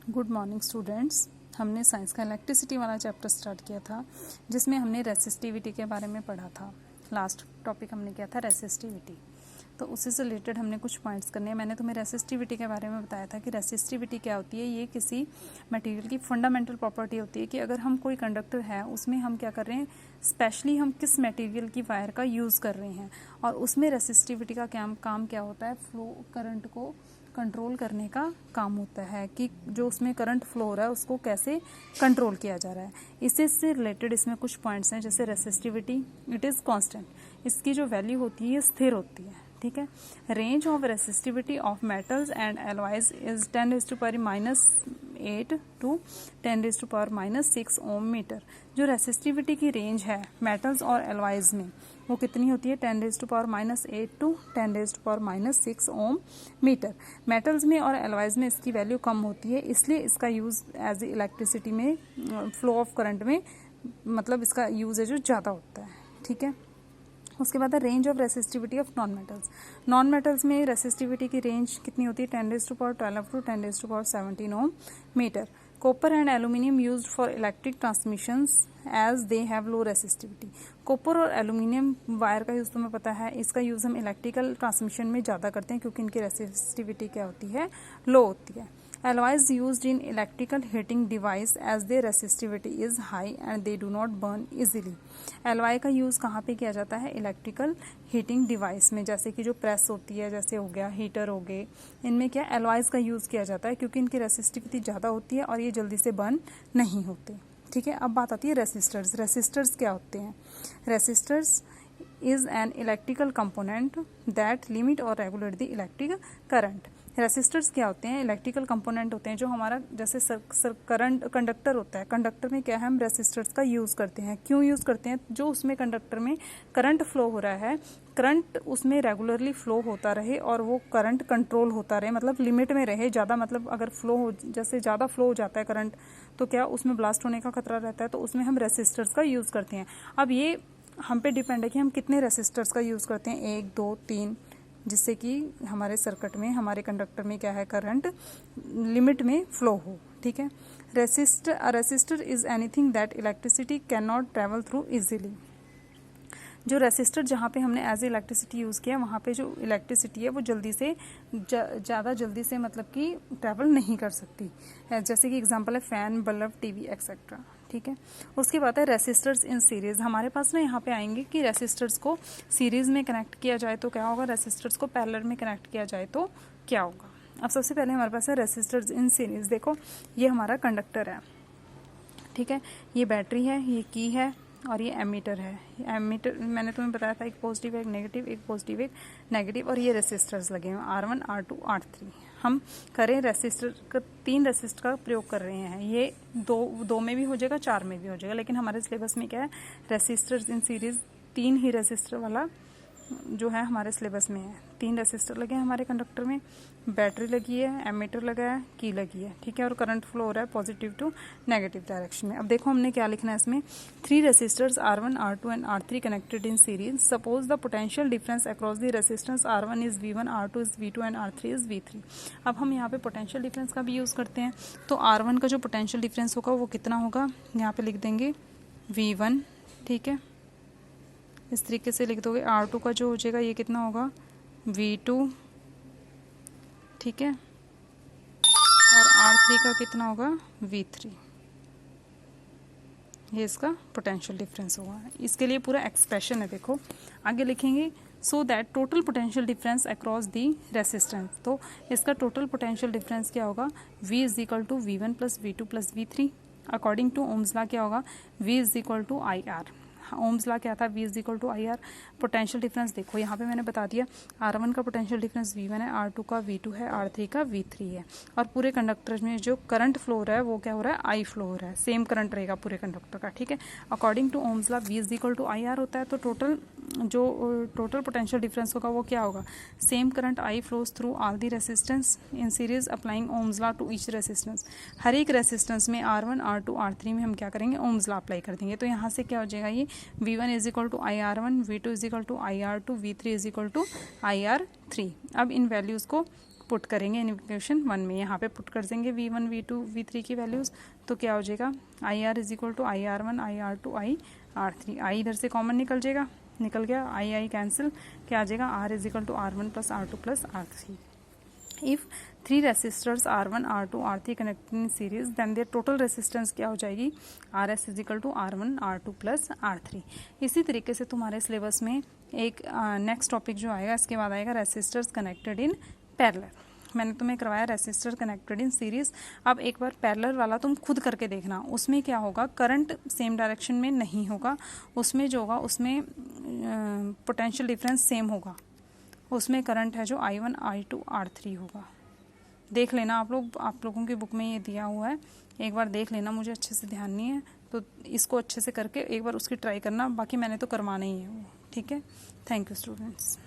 Good morning students. हमने science का electricity वाला चैप्टर स्टार्ट किया था जिसमें हमने रेसिस्टिविटी के बारे में पढ़ा था। लास्ट टॉपिक हमने किया था रेसिस्टिविटी, तो उसी से रिलेटेड हमने कुछ पॉइंट्स करने हैं। मैंने तुम्हें रेसिस्टिविटी के बारे में बताया था कि रेसिस्टिविटी क्या होती है। ये किसी मटेरियल की फंडामेंटल प्रॉपर्टी होती है कि अगर हम कोई कंडक्टर है उसमें हम क्या कर रहे हैं, स्पेशली हम किस मटेरियल की वायर का यूज़ कर रहे हैं, और उसमें रेसिस्टिविटी का काम क्या होता है, फ्लो करंट को कंट्रोल करने का काम होता है कि जो उसमें करंट फ्लो हो रहा है उसको कैसे कंट्रोल किया जा रहा है। इससे रिलेटेड इसमें कुछ पॉइंट्स हैं, जैसे रेसिस्टिविटी इट इज़ कांस्टेंट, इसकी जो वैल्यू होती है ये स्थिर होती है, ठीक है। Range of resistivity of metals and alloys is 10⁻⁻8 to 10⁻⁻6 ohm metre. जो रेसिस्टिविटी की रेंज है मेटल्स और एलॉयज में वो कितनी होती है, 10⁻⁻8 टू 10⁻⁻6 ओम मीटर। मेटल्स में और एलॉयज में इसकी वैल्यू कम होती है, इसलिए इसका यूज़ एज इलेक्ट्रिसिटी में फ्लो ऑफ करंट में मतलब इसका यूज है जो ज़्यादा होता है, ठीक है। उसके बाद है range of resistivity of non metals. Non metals में रेसिस्टिविटी की रेंज कितनी होती है, 10⁻12 to 10⁻17 ohm metre. Copper and aluminium used for electric transmissions as they have low resistivity. Copper और एल्यूमिनियम वायर का यूज़ तुम्हें पता है, इसका यूज़ हम इलेक्ट्रिकल ट्रांसमिशन में ज़्यादा करते हैं क्योंकि इनकी रेसिस्टिविटी क्या होती है, लो होती है। Alloys used in electrical heating device as their resistivity is high and they do not burn easily. Alloy का यूज़ कहाँ पे किया जाता है, इलेक्ट्रिकल हीटिंग डिवाइस में, जैसे कि जो प्रेस होती है, जैसे हो गया हीटर हो गए, इनमें क्या एलॉयज़ का यूज़ किया जाता है क्योंकि इनकी रेसिस्टिविटी ज़्यादा होती है और ये जल्दी से बर्न नहीं होते, ठीक है। अब बात आती है रेसिस्टर्स। रेसिस्टर्स क्या होते हैं, resistors is an electrical component that limit और regulate the electric current. Resistors क्या होते हैं, इलेक्ट्रिकल कंपोनेंट होते हैं जो हमारा जैसे करंट कंडक्टर होता है, कंडक्टर में क्या है, हम रेसिस्टर्स का यूज़ करते हैं। क्यों यूज़ करते हैं, जो उसमें कंडक्टर में करंट फ्लो हो रहा है, करंट उसमें रेगुलरली फ्लो होता रहे और वो करंट कंट्रोल होता रहे, मतलब लिमिट में रहे। ज़्यादा मतलब अगर फ्लो हो, जैसे ज़्यादा फ्लो हो जाता है करंट तो क्या उसमें ब्लास्ट होने का खतरा रहता है, तो उसमें हम रेसिस्टर्स का यूज़ करते हैं। अब ये हम पे डिपेंड है कि हम कितने रेसिस्टर्स का यूज़ करते हैं, 1 2 3, जिससे कि हमारे सर्किट में, हमारे कंडक्टर में क्या है, करंट लिमिट में फ्लो हो, ठीक है। Resistor is anything that electricity can not travel through easily. जो रेसिस्टर जहाँ पे हमने एज ए इलेक्ट्रिसिटी यूज़ किया वहाँ पे जो इलेक्ट्रिसिटी है वो जल्दी से ज़्यादा जल्दी से मतलब कि ट्रैवल नहीं कर सकती, जैसे कि एग्जांपल है फैन, बल्ब, टीवी एक्सेट्रा, ठीक है। उसके बाद है रेसिस्टर्स इन सीरीज़। हमारे पास ना यहाँ पे आएंगे कि रेसिस्टर्स को सीरीज़ में कनेक्ट किया जाए तो क्या होगा, रेसिस्टर्स को पैरेलल में कनेक्ट किया जाए तो क्या होगा। अब सबसे पहले हमारे पास है रेसिस्टर्स इन सीरीज़। देखो ये हमारा कंडक्टर है, ठीक है, ये बैटरी है, ये की है और ये एमीटर है। एमीटर मैंने तुम्हें बताया था, एक पॉजिटिव एक नेगेटिव, एक पॉजिटिव एक नेगेटिव, और ये रेसिस्टर्स लगे हैं R1 R2 R3। हम करें रेसिस्टर का 3 रेसिस्टर का प्रयोग कर रहे हैं, ये दो में भी हो जाएगा, 4 में भी हो जाएगा, लेकिन हमारे सिलेबस में क्या है, resistors in series 3 he resistor वाला जो है हमारे सिलेबस में है। 3 रेसिस्टर लगे हैं हमारे कंडक्टर में, बैटरी लगी है, एमीटर लगा है, की लगी है, ठीक है, और करंट फ्लो हो रहा है पॉजिटिव टू नेगेटिव डायरेक्शन में। अब देखो हमने क्या लिखना है इसमें, 3 resistors R1 R2 and R3 connected in series. Suppose the potential difference across the resistance R1 is V1, R2 is V2 and R3 is V3। अब हम यहाँ पे पोटेंशियल डिफरेंस का भी यूज़ करते हैं, तो R1 का जो पोटेंशियल डिफरेंस होगा वो कितना होगा, यहाँ पे लिख देंगे V1, ठीक है, इस तरीके से लिख दोगे। R2 का जो हो जाएगा ये कितना होगा, V2, ठीक है, और R3 का कितना होगा, V3। ये इसका पोटेंशियल डिफरेंस होगा। इसके लिए पूरा एक्सप्रेशन है, देखो आगे लिखेंगे, so that total potential difference across the resistance. तो इसका टोटल पोटेंशियल डिफरेंस क्या होगा, V is equal to V1 plus V2 plus V3। According to Ohm's law क्या होगा, V is equal to IR। Ohm's law क्या था, V is equal to IR। Potential difference देखो यहाँ पे मैंने बता दिया, R1 का पोटेंशियल डिफरेंस V1 है, R2 का V2 है, R3 का V3 है, और पूरे कंडक्टर में जो करंट फ्लो हो रहा है वो क्या हो रहा है, I फ्लो हो रहा है, सेम करंट रहेगा पूरे कंडक्टर का, ठीक है। According to Ohm's law V is equal to IR होता है, तो टोटल पोटेंशियल डिफरेंस होगा वो क्या होगा, same current I flows through all the resistance in series applying Ohm's law to each resistance. हर एक रेसिस्टेंस में R1 R2 R3 में हम क्या करेंगे, ओम्स लॉ अप्लाई कर देंगे। तो यहाँ से क्या हो जाएगा, ये V1 is equal to IR1, V2 is equal to IR2, V3 is equal to IR3। अब इन वैल्यूज़ को पुट करेंगे इन इक्वेशन 1 में, यहाँ पे पुट कर देंगे V1 V2 V3 की वैल्यूज़, तो क्या हो जाएगा IR is equal to IR1 IR2 IR3, आई इधर से कॉमन निकल गया, आई कैंसिल, क्या आ जाएगा R is equal to R1 plus R2 plus R3। If 3 resistors R1 R2 R3 connected in series then there total resistance क्या हो जाएगी RS is equal to R1 R2 plus R3। इसी तरीके से तुम्हारे सिलेबस में एक नेक्स्ट टॉपिक जो आएगा इसके बाद आएगा रेसिस्टर्स कनेक्टेड इन पैरेलल। मैंने तुम्हें करवाया रेसिस्टर कनेक्टेड इन सीरीज। अब एक बार पैरेलल वाला तुम खुद करके देखना, उसमें क्या होगा, करंट सेम डायरेक्शन में नहीं होगा, उसमें जो होगा उसमें पोटेंशियल डिफरेंस सेम होगा, उसमें करंट है जो I1 I2 R3 होगा। देख लेना आप लोगों की बुक में ये दिया हुआ है, एक बार देख लेना, मुझे अच्छे से ध्यान नहीं है तो इसको अच्छे से करके एक बार उसकी ट्राई करना, बाकी मैंने तो करवाना ही है वो, ठीक है। Thank you students.